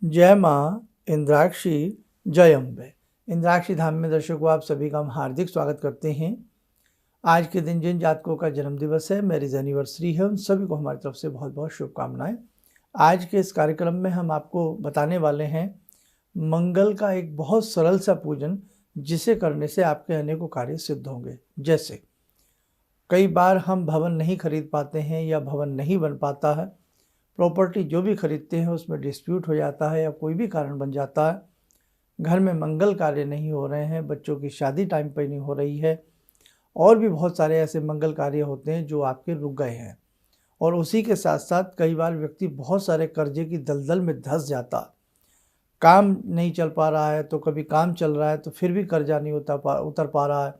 जय माँ इंद्राक्षी, जय अम्बे। इंद्राक्षी धाम में दर्शकों, आप सभी का हम हार्दिक स्वागत करते हैं। आज के दिन जिन जातकों का जन्म दिवस है, मैरिज एनिवर्सरी है, उन सभी को हमारी तरफ से बहुत बहुत शुभकामनाएं। आज के इस कार्यक्रम में हम आपको बताने वाले हैं मंगल का एक बहुत सरल सा पूजन, जिसे करने से आपके अनेकों कार्य सिद्ध होंगे। जैसे कई बार हम भवन नहीं खरीद पाते हैं या भवन नहीं बन पाता है, प्रॉपर्टी जो भी खरीदते हैं उसमें डिस्प्यूट हो जाता है या कोई भी कारण बन जाता है, घर में मंगल कार्य नहीं हो रहे हैं, बच्चों की शादी टाइम पर नहीं हो रही है, और भी बहुत सारे ऐसे मंगल कार्य होते हैं जो आपके रुक गए हैं। और उसी के साथ साथ कई बार व्यक्ति बहुत सारे कर्जे की दलदल में धंस जाता, काम नहीं चल पा रहा है, तो कभी काम चल रहा है तो फिर भी कर्जा नहीं उतर पा रहा है।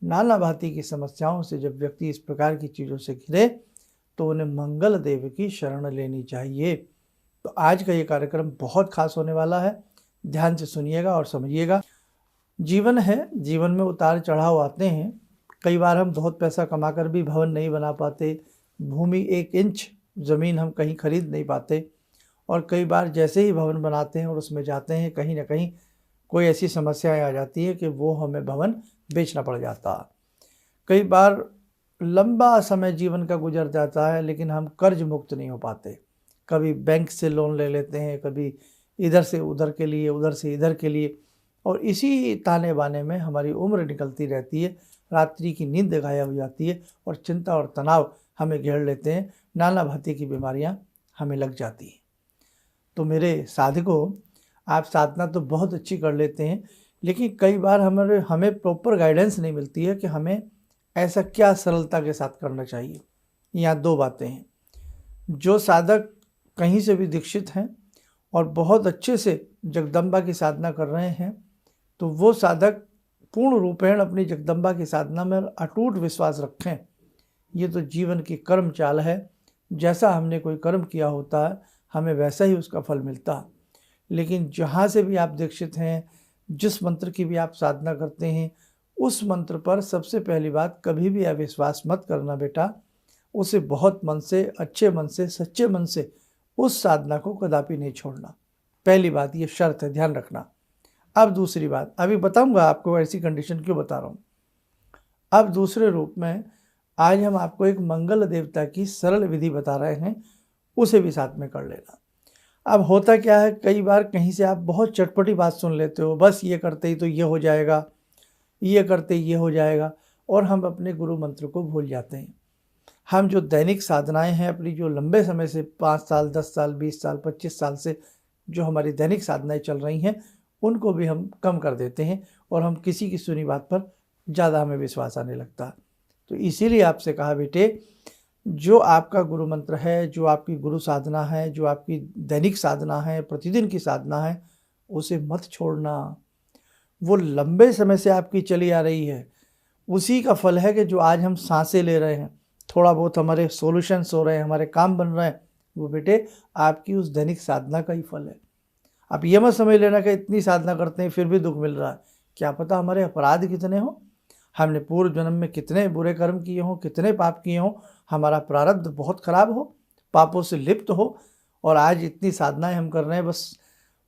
नाना भांति की समस्याओं से जब व्यक्ति इस प्रकार की चीज़ों से घिरे तो उन्हें मंगल देव की शरण लेनी चाहिए। तो आज का ये कार्यक्रम बहुत खास होने वाला है, ध्यान से सुनिएगा और समझिएगा। जीवन है, जीवन में उतार चढ़ाव आते हैं। कई बार हम बहुत पैसा कमाकर भी भवन नहीं बना पाते, भूमि 1 इंच ज़मीन हम कहीं खरीद नहीं पाते, और कई बार जैसे ही भवन बनाते हैं और उसमें जाते हैं, कहीं ना कहीं कोई ऐसी समस्याएं आ जाती है कि वो हमें भवन बेचना पड़ जाता। कई बार लंबा समय जीवन का गुजर जाता है, लेकिन हम कर्ज मुक्त नहीं हो पाते। कभी बैंक से लोन ले लेते हैं, कभी इधर से उधर के लिए, उधर से इधर के लिए, और इसी ताने बाने में हमारी उम्र निकलती रहती है। रात्रि की नींद गायब हो जाती है और चिंता और तनाव हमें घेर लेते हैं। नाना भांति की बीमारियां हमें लग जाती हैं। तो मेरे साधकों, आप साधना तो बहुत अच्छी कर लेते हैं, लेकिन कई बार हमें प्रॉपर गाइडेंस नहीं मिलती है कि हमें ऐसा क्या सरलता के साथ करना चाहिए। यहाँ 2 बातें हैं। जो साधक कहीं से भी दीक्षित हैं और बहुत अच्छे से जगदम्बा की साधना कर रहे हैं, तो वो साधक पूर्ण रूपेण अपनी जगदम्बा की साधना में अटूट विश्वास रखें। ये तो जीवन की कर्म चाल है, जैसा हमने कोई कर्म किया होता है हमें वैसा ही उसका फल मिलता है। लेकिन जहाँ से भी आप दीक्षित हैं, जिस मंत्र की भी आप साधना करते हैं, उस मंत्र पर सबसे पहली बात, कभी भी अविश्वास मत करना बेटा। उसे बहुत मन से, अच्छे मन से, सच्चे मन से उस साधना को कदापि नहीं छोड़ना। पहली बात, ये शर्त है, ध्यान रखना। अब दूसरी बात, अभी बताऊंगा आपको ऐसी कंडीशन क्यों बता रहा हूँ। अब दूसरे रूप में आज हम आपको एक मंगल देवता की सरल विधि बता रहे हैं, उसे भी साथ में कर लेना। अब होता क्या है, कई बार कहीं से आप बहुत चटपटी बात सुन लेते हो, बस ये करते ही तो ये हो जाएगा, ये करते ये हो जाएगा, और हम अपने गुरु मंत्र को भूल जाते हैं। हम जो दैनिक साधनाएं हैं अपनी, जो लंबे समय से 5 साल, 10 साल, 20 साल, 25 साल से जो हमारी दैनिक साधनाएं चल रही हैं, उनको भी हम कम कर देते हैं और हम किसी की सुनी बात पर ज़्यादा हमें विश्वास आने लगता है। तो इसीलिए आपसे कहा बेटे, जो आपका गुरु मंत्र है, जो आपकी गुरु साधना है, जो आपकी दैनिक साधना है, प्रतिदिन की साधना है, उसे मत छोड़ना। वो लंबे समय से आपकी चली आ रही है। उसी का फल है कि जो आज हम सांसें ले रहे हैं, थोड़ा बहुत हमारे सॉल्यूशंस हो रहे हैं, हमारे काम बन रहे हैं, वो बेटे आपकी उस दैनिक साधना का ही फल है। आप ये मत समझ लेना कि इतनी साधना करते हैं फिर भी दुख मिल रहा है। क्या पता हमारे अपराध कितने हों, हमने पूर्व जन्म में कितने बुरे कर्म किए हों, कितने पाप किए हों, हमारा प्रारब्ध बहुत खराब हो, पापों से लिप्त हो, और आज इतनी साधनाएं हम कर रहे हैं, बस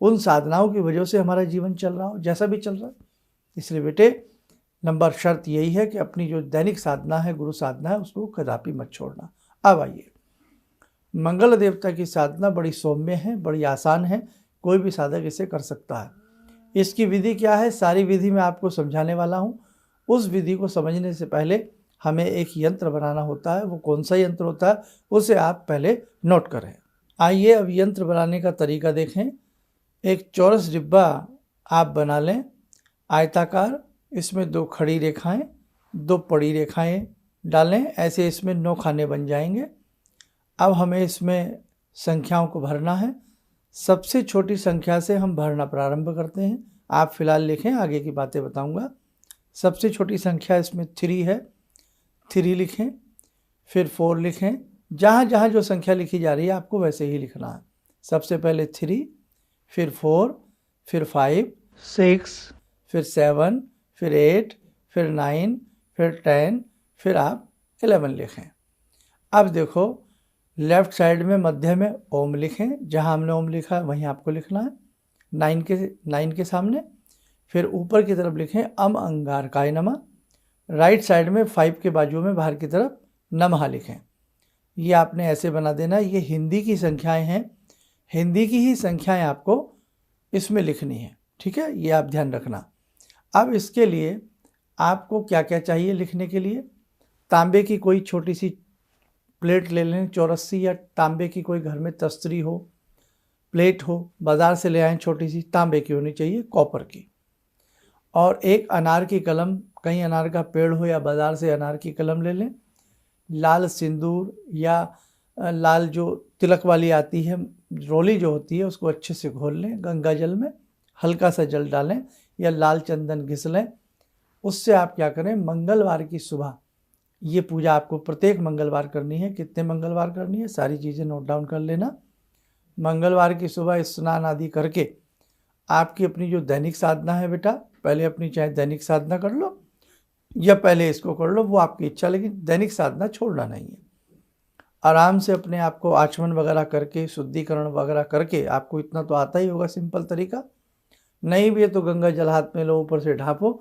उन साधनाओं की वजह से हमारा जीवन चल रहा हो जैसा भी चल रहा है। इसलिए बेटे, नंबर शर्त यही है कि अपनी जो दैनिक साधना है, गुरु साधना है, उसको कदापि मत छोड़ना। अब आइए, मंगल देवता की साधना बड़ी सौम्य है, बड़ी आसान है, कोई भी साधक इसे कर सकता है। इसकी विधि क्या है, सारी विधि मैं आपको समझाने वाला हूँ। उस विधि को समझने से पहले हमें एक यंत्र बनाना होता है। वो कौन सा यंत्र होता है, उसे आप पहले नोट करें। आइए अब यंत्र बनाने का तरीका देखें। एक चौरस डिब्बा आप बना लें, आयताकार। इसमें 2 खड़ी रेखाएं, 2 पड़ी रेखाएं डालें। ऐसे इसमें 9 खाने बन जाएंगे। अब हमें इसमें संख्याओं को भरना है। सबसे छोटी संख्या से हम भरना प्रारंभ करते हैं। आप फिलहाल लिखें, आगे की बातें बताऊंगा। सबसे छोटी संख्या इसमें 3 है, 3 लिखें। फिर 4 लिखें। जहाँ जहाँ जो संख्या लिखी जा रही है आपको वैसे ही लिखना है। सबसे पहले 3, फिर 4, फिर 5, 6, फिर 7, फिर 8, फिर 9, फिर 10, फिर आप 11 लिखें। अब देखो, लेफ्ट साइड में मध्य में ओम लिखें, जहाँ हमने ओम लिखा है वहीं आपको लिखना है, 9 के सामने। फिर ऊपर की तरफ लिखें अंगारकाय नमः। राइट साइड में 5 के बाजू में बाहर की तरफ नमः लिखें। ये आपने ऐसे बना देना। ये हिंदी की संख्याएं हैं, हिंदी की ही संख्याएं आपको इसमें लिखनी है, ठीक है, ये आप ध्यान रखना। अब इसके लिए आपको क्या क्या चाहिए लिखने के लिए? तांबे की कोई छोटी सी प्लेट ले लें, चौरस्सी, या तांबे की कोई घर में तस्तरी हो, प्लेट हो, बाज़ार से ले आएँ, छोटी सी तांबे की होनी चाहिए, कॉपर की। और एक अनार की कलम, कहीं अनार का पेड़ हो या बाज़ार से अनार की कलम ले लें। लाल सिंदूर या लाल जो तिलक वाली आती है रोली जो होती है, उसको अच्छे से घोल लें, गंगा जल में हल्का सा जल डालें या लाल चंदन घिस लें। उससे आप क्या करें, मंगलवार की सुबह ये पूजा आपको प्रत्येक मंगलवार करनी है। कितने मंगलवार करनी है, सारी चीज़ें नोट डाउन कर लेना। मंगलवार की सुबह स्नान आदि करके आपकी अपनी जो दैनिक साधना है बेटा, पहले अपनी चाहे दैनिक साधना कर लो या पहले इसको कर लो, वो आपकी इच्छा, लेकिन दैनिक साधना छोड़ना नहीं है। आराम से अपने आप को आचमन वगैरह करके, शुद्धिकरण वगैरह करके, आपको इतना तो आता ही होगा सिंपल तरीका, नहीं भी है तो गंगा जल हाथ में लो, ऊपर से ढापो,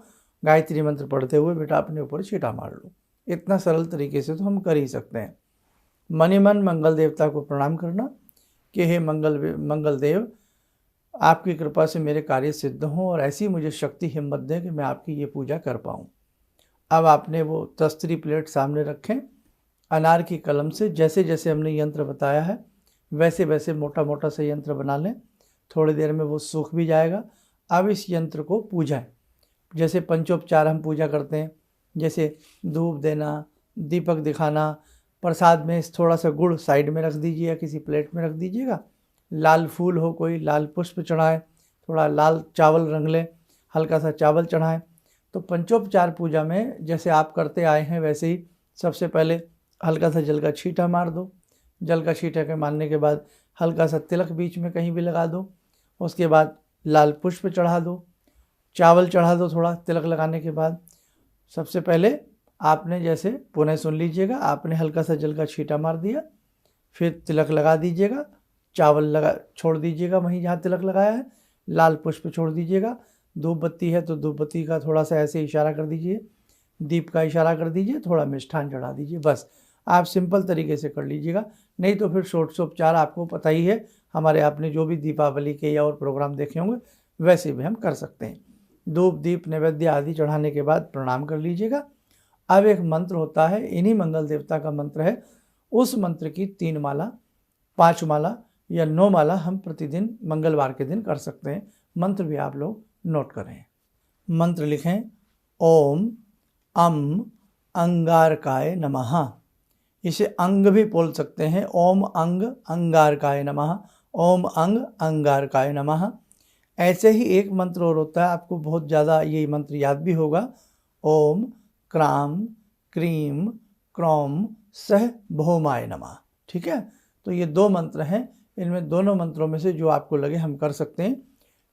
गायत्री मंत्र पढ़ते हुए बेटा अपने ऊपर छींटा मार लो। इतना सरल तरीके से तो हम कर ही सकते हैं। मनी मन मंगल देवता को प्रणाम करना कि हे मंगल देव, आपकी कृपा से मेरे कार्य सिद्ध हों और ऐसी मुझे शक्ति हिम्मत दें कि मैं आपकी ये पूजा कर पाऊँ। अब आपने वो तस्तरी प्लेट सामने रखें, अनार की कलम से जैसे जैसे हमने यंत्र बताया है वैसे वैसे मोटा मोटा सा यंत्र बना लें। थोड़ी देर में वो सूख भी जाएगा। अब इस यंत्र को पूजाएं, जैसे पंचोपचार हम पूजा करते हैं, जैसे धूप देना, दीपक दिखाना, प्रसाद में थोड़ा सा गुड़ साइड में रख दीजिए या किसी प्लेट में रख दीजिएगा, लाल फूल हो कोई, लाल पुष्प चढ़ाएं, थोड़ा लाल चावल रंग लें, हल्का सा चावल चढ़ाएं। तो पंचोपचार पूजा में जैसे आप करते आए हैं वैसे ही सबसे पहले हल्का सा जल का छींटा मार दो। जल का छींटा के मारने के बाद हल्का सा तिलक बीच में कहीं भी लगा दो। उसके बाद लाल पुष्प चढ़ा दो, चावल चढ़ा दो थोड़ा तिलक लगाने के बाद। सबसे पहले आपने जैसे पुनः सुन लीजिएगा, आपने हल्का सा जल का छींटा मार दिया, फिर तिलक लगा दीजिएगा, चावल लगा छोड़ दीजिएगा वहीं जहाँ तिलक लगाया है, लाल पुष्प छोड़ दीजिएगा, धूप बत्ती है तो धूप बत्ती का थोड़ा सा ऐसे इशारा कर दीजिए, दीप का इशारा कर दीजिए, थोड़ा मिष्ठान चढ़ा दीजिए। बस आप सिंपल तरीके से कर लीजिएगा। नहीं तो फिर षोडशोपचार आपको पता ही है, हमारे आपने जो भी दीपावली के या और प्रोग्राम देखे होंगे वैसे भी हम कर सकते हैं। धूप दीप नैवेद्य आदि चढ़ाने के बाद प्रणाम कर लीजिएगा। अब एक मंत्र होता है, इन्हीं मंगल देवता का मंत्र है, उस मंत्र की 3 माला, 5 माला या 9 माला हम प्रतिदिन मंगलवार के दिन कर सकते हैं। मंत्र भी आप लोग नोट करें। मंत्र लिखें, ओम अंगारकाय नमः। इसे अंग भी बोल सकते हैं, ओम अंगारकाय नमः, ओम अंगारकाय नमः। ऐसे ही एक मंत्र और होता है, आपको बहुत ज़्यादा ये मंत्र याद भी होगा, ओम क्राम क्रीम क्रौम सह भौमाय नमः। ठीक है, तो ये 2 मंत्र हैं, इनमें दोनों मंत्रों में से जो आपको लगे हम कर सकते हैं।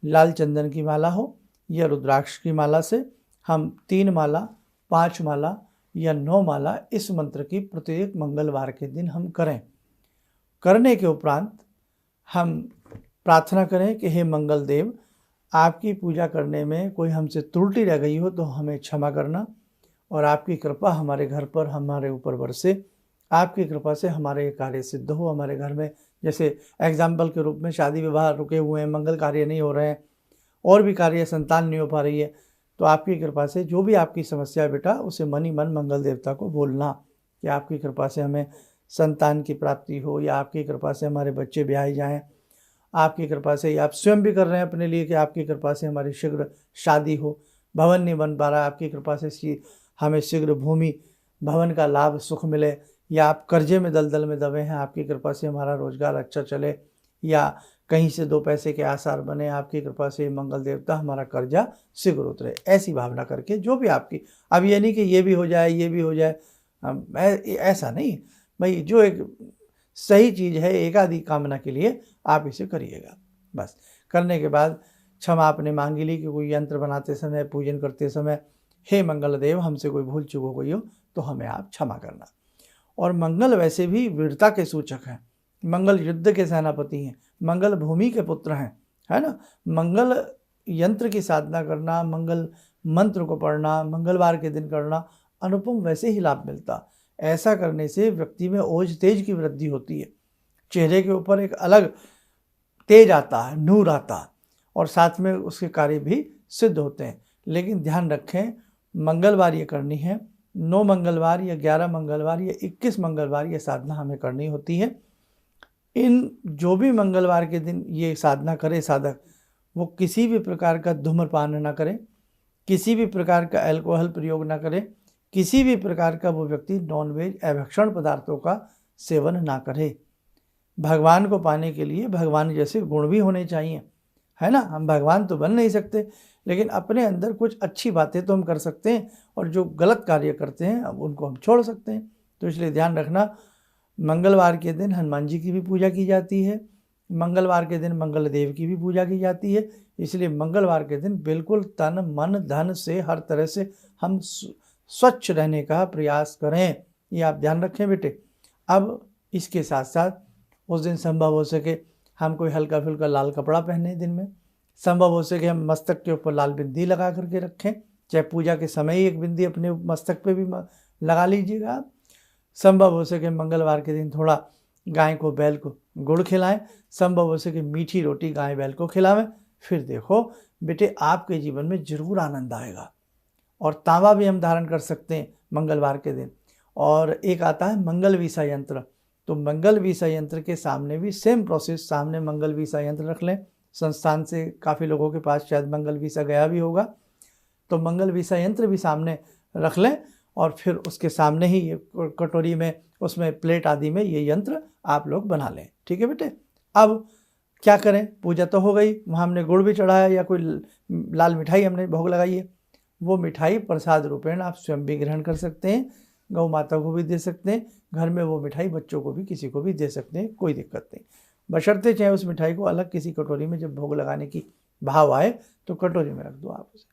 लाल चंदन की माला हो या रुद्राक्ष की माला से हम 3 माला, 5 माला या 9 माला इस मंत्र की प्रत्येक मंगलवार के दिन हम करें। करने के उपरांत हम प्रार्थना करें कि हे मंगल देव, आपकी पूजा करने में कोई हमसे त्रुटि रह गई हो तो हमें क्षमा करना, और आपकी कृपा हमारे घर पर, हमारे ऊपर बरसे। आपकी कृपा से हमारे कार्य सिद्ध हो। हमारे घर में जैसे एग्जाम्पल के रूप में शादी विवाह रुके हुए हैं, मंगल कार्य नहीं हो रहे हैं, और भी कार्य, संतान नहीं हो पा रही है, तो आपकी कृपा से जो भी आपकी समस्या है बेटा, उसे मन ही मन मंगल देवता को बोलना कि आपकी कृपा से हमें संतान की प्राप्ति हो, या आपकी कृपा से हमारे बच्चे ब्याहे जाएं, आपकी कृपा से, या आप स्वयं भी कर रहे हैं अपने लिए कि आपकी कृपा से हमारी शीघ्र शादी हो, भवन नहीं बन पा रहा, आपकी कृपा से हमें शीघ्र भूमि भवन का लाभ सुख मिले, या आप कर्जे में दलदल में दबे हैं, आपकी कृपा से हमारा रोजगार अच्छा चले, या कहीं से 2 पैसे के आसार बने, आपकी कृपा से मंगल देवता हमारा कर्जा शीघ्र उतरे। ऐसी भावना करके जो भी आपकी, अब ये नहीं कि ये भी हो जाए ये भी हो जाए, ऐसा नहीं भाई, जो एक सही चीज़ है एकादि कामना के लिए आप इसे करिएगा। बस करने के बाद क्षमा आपने मांगी ली कि कोई यंत्र बनाते समय, पूजन करते समय, हे मंगल देव, हमसे कोई भूल चूक हो गई हो तो हमें आप क्षमा करना। और मंगल वैसे भी वीरता के सूचक हैं। मंगल युद्ध के सेनापति हैं, मंगल भूमि के पुत्र हैं, है ना। मंगल यंत्र की साधना करना, मंगल मंत्र को पढ़ना मंगलवार के दिन करना, अनुपम वैसे ही लाभ मिलता। ऐसा करने से व्यक्ति में ओज तेज की वृद्धि होती है, चेहरे के ऊपर एक अलग तेज आता है, नूर आता है, और साथ में उसके कार्य भी सिद्ध होते हैं। लेकिन ध्यान रखें, मंगलवार ये करनी है, 9 मंगलवार या 11 मंगलवार या 21 मंगलवार ये साधना हमें करनी होती है। इन जो भी मंगलवार के दिन ये साधना करे साधक, वो किसी भी प्रकार का धूम्रपान ना करे, किसी भी प्रकार का अल्कोहल प्रयोग ना करे, किसी भी प्रकार का वो व्यक्ति नॉनवेज अभक्षण पदार्थों का सेवन ना करे। भगवान को पाने के लिए भगवान जैसे गुण भी होने चाहिए, है ना। हम भगवान तो बन नहीं सकते, लेकिन अपने अंदर कुछ अच्छी बातें तो हम कर सकते हैं, और जो गलत कार्य करते हैं अब उनको हम छोड़ सकते हैं। तो इसलिए ध्यान रखना, मंगलवार के दिन हनुमान जी की भी पूजा की जाती है, मंगलवार के दिन मंगल देव की भी पूजा की जाती है। इसलिए मंगलवार के दिन बिल्कुल तन मन धन से हर तरह से हम स्वच्छ रहने का प्रयास करें, ये आप ध्यान रखें बेटे। अब इसके साथ साथ उस दिन संभव हो सके हम कोई हल्का फुल्का लाल कपड़ा पहने, दिन में संभव हो सके हम मस्तक के ऊपर लाल बिंदी लगा करके रखें, चाहे पूजा के समय ही एक बिंदी अपने मस्तक पे भी लगा लीजिएगा आप। संभव हो सके मंगलवार के दिन थोड़ा गाय को बैल को गुड़ खिलाएं, संभव हो सके मीठी रोटी गाय बैल को खिलावें। फिर देखो बेटे, आपके जीवन में जरूर आनंद आएगा। और तांबा भी हम धारण कर सकते हैं मंगलवार के दिन। और एक आता है मंगल वीसा यंत्र, तो मंगल वीसा यंत्र के सामने भी सेम प्रोसेस, सामने मंगल वीसा यंत्र रख लें। संस्थान से काफ़ी लोगों के पास शायद मंगल वीसा गया भी होगा, तो मंगल वीसा यंत्र भी सामने रख लें, और फिर उसके सामने ही ये कटोरी में, उसमें प्लेट आदि में ये यंत्र आप लोग बना लें। ठीक है बेटे। अब क्या करें, पूजा तो हो गई, वहाँ हमने गुड़ भी चढ़ाया या कोई लाल मिठाई हमने भोग लगाई है, वो मिठाई प्रसाद रूपेण आप स्वयं भी ग्रहण कर सकते हैं, गौ माता को भी दे सकते हैं, घर में वो मिठाई बच्चों को भी किसी को भी दे सकते हैं, कोई दिक्कत नहीं। बशर्ते चाहे उस मिठाई को अलग किसी कटोरी में जब भोग लगाने की भाव आए तो कटोरी में रख दो आप उसे।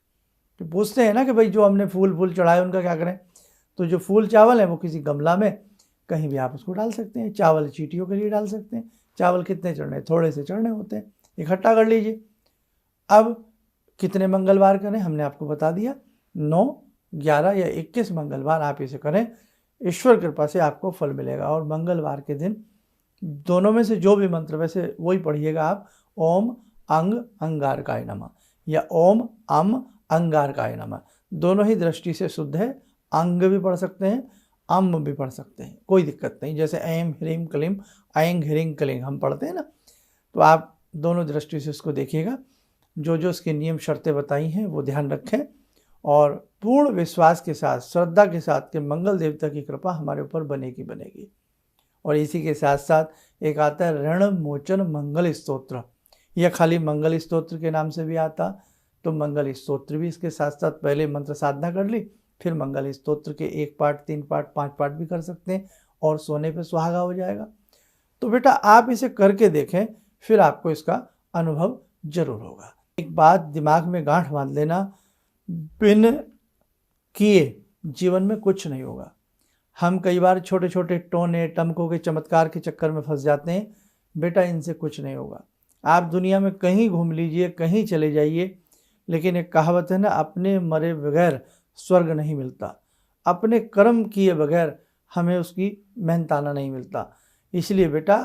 तो पूछते हैं ना कि भाई जो हमने फूल चढ़ाए उनका क्या करें, तो जो फूल चावल है वो किसी गमला में कहीं भी आप उसको डाल सकते हैं। चावल चीटियों के लिए डाल सकते हैं, चावल कितने चढ़ने, थोड़े से चढ़ने होते हैं, इकट्ठा कर लीजिए। अब कितने मंगलवार करें हमने आपको बता दिया, 9, 11 या 21 मंगलवार आप इसे करें, ईश्वर कृपा से आपको फल मिलेगा। और मंगलवार के दिन दोनों में से जो भी मंत्र, वैसे वही पढ़िएगा आप, ओम अंग अंगारकाय नमः या ओम अम अंगारकाय नमः, दोनों ही दृष्टि से शुद्ध है। अंग भी पढ़ सकते हैं, अम भी पढ़ सकते हैं, कोई दिक्कत नहीं। जैसे ऐम ह्रीम क्लीम ऐंग ह्रींग क्लींग हम पढ़ते हैं ना, तो आप दोनों दृष्टि से उसको देखिएगा। जो जो उसके नियम शर्तें बताई हैं वो ध्यान रखें, और पूर्ण विश्वास के साथ, श्रद्धा के साथ कि मंगल देवता की कृपा हमारे ऊपर बनेगी। और इसी के साथ साथ एक आता है ऋण मोचन मंगल स्तोत्र, यह खाली मंगल स्तोत्र के नाम से भी आता, तो मंगल स्तोत्र भी इसके साथ साथ पहले मंत्र साधना कर ली, फिर मंगल स्तोत्र के 1 पार्ट 3 पार्ट 5 पार्ट भी कर सकते हैं, और सोने पे सुहागा हो जाएगा। तो बेटा आप इसे करके देखें, फिर आपको इसका अनुभव जरूर होगा। एक बात दिमाग में गांठ बांध लेना, बिन किए जीवन में कुछ नहीं होगा। हम कई बार छोटे छोटे टोने टमकों के चमत्कार के चक्कर में फंस जाते हैं, बेटा इनसे कुछ नहीं होगा। आप दुनिया में कहीं घूम लीजिए, कहीं चले जाइए, लेकिन एक कहावत है ना, अपने मरे बगैर स्वर्ग नहीं मिलता, अपने कर्म किए बगैर हमें उसकी मेहनताना नहीं मिलता। इसलिए बेटा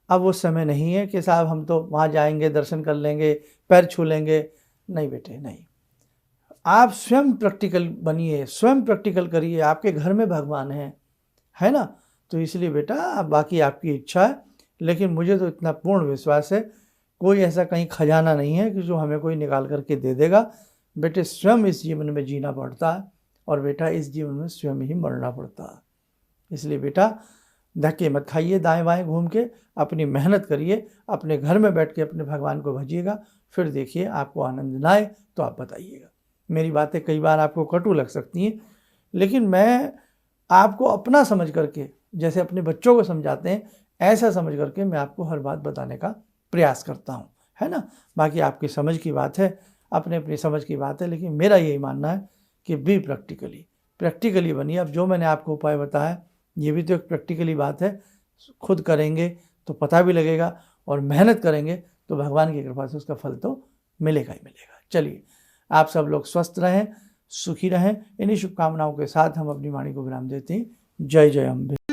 अब वो समय नहीं है कि साहब हम तो वहाँ जाएंगे, दर्शन कर लेंगे, पैर छू लेंगे। नहीं बेटे नहीं, आप स्वयं प्रैक्टिकल बनिए, स्वयं प्रैक्टिकल करिए। आपके घर में भगवान है ना। तो इसलिए बेटा बाकी आपकी इच्छा है, लेकिन मुझे तो इतना पूर्ण विश्वास है, कोई ऐसा कहीं खजाना नहीं है कि जो हमें कोई निकाल करके दे देगा। बेटे स्वयं इस जीवन में जीना पड़ता है, और बेटा इस जीवन में स्वयं ही मरना पड़ता है। इसलिए बेटा धक्के मत खाइए दाएं बाएं घूम के, अपनी मेहनत करिए, अपने घर में बैठ के अपने भगवान को भजिएगा। फिर देखिए आपको आनंद ना आए तो आप बताइएगा। मेरी बातें कई बार आपको कटु लग सकती हैं, लेकिन मैं आपको अपना समझ करके, जैसे अपने बच्चों को समझाते हैं, ऐसा समझ करके मैं आपको हर बात बताने का प्रयास करता हूँ, है ना। बाकी आपकी समझ की बात है, अपनी समझ की बात है, लेकिन मेरा यही मानना है कि बी प्रैक्टिकली बनिए। अब जो मैंने आपको उपाय बताया ये भी तो एक प्रैक्टिकली बात है, खुद करेंगे तो पता भी लगेगा और मेहनत करेंगे तो भगवान की कृपा से उसका फल तो मिलेगा ही मिलेगा। चलिए, आप सब लोग स्वस्थ रहें, सुखी रहें। इन्हीं शुभकामनाओं के साथ हम अपनी वाणी को विराम देते हैं। जय जय अम्बे।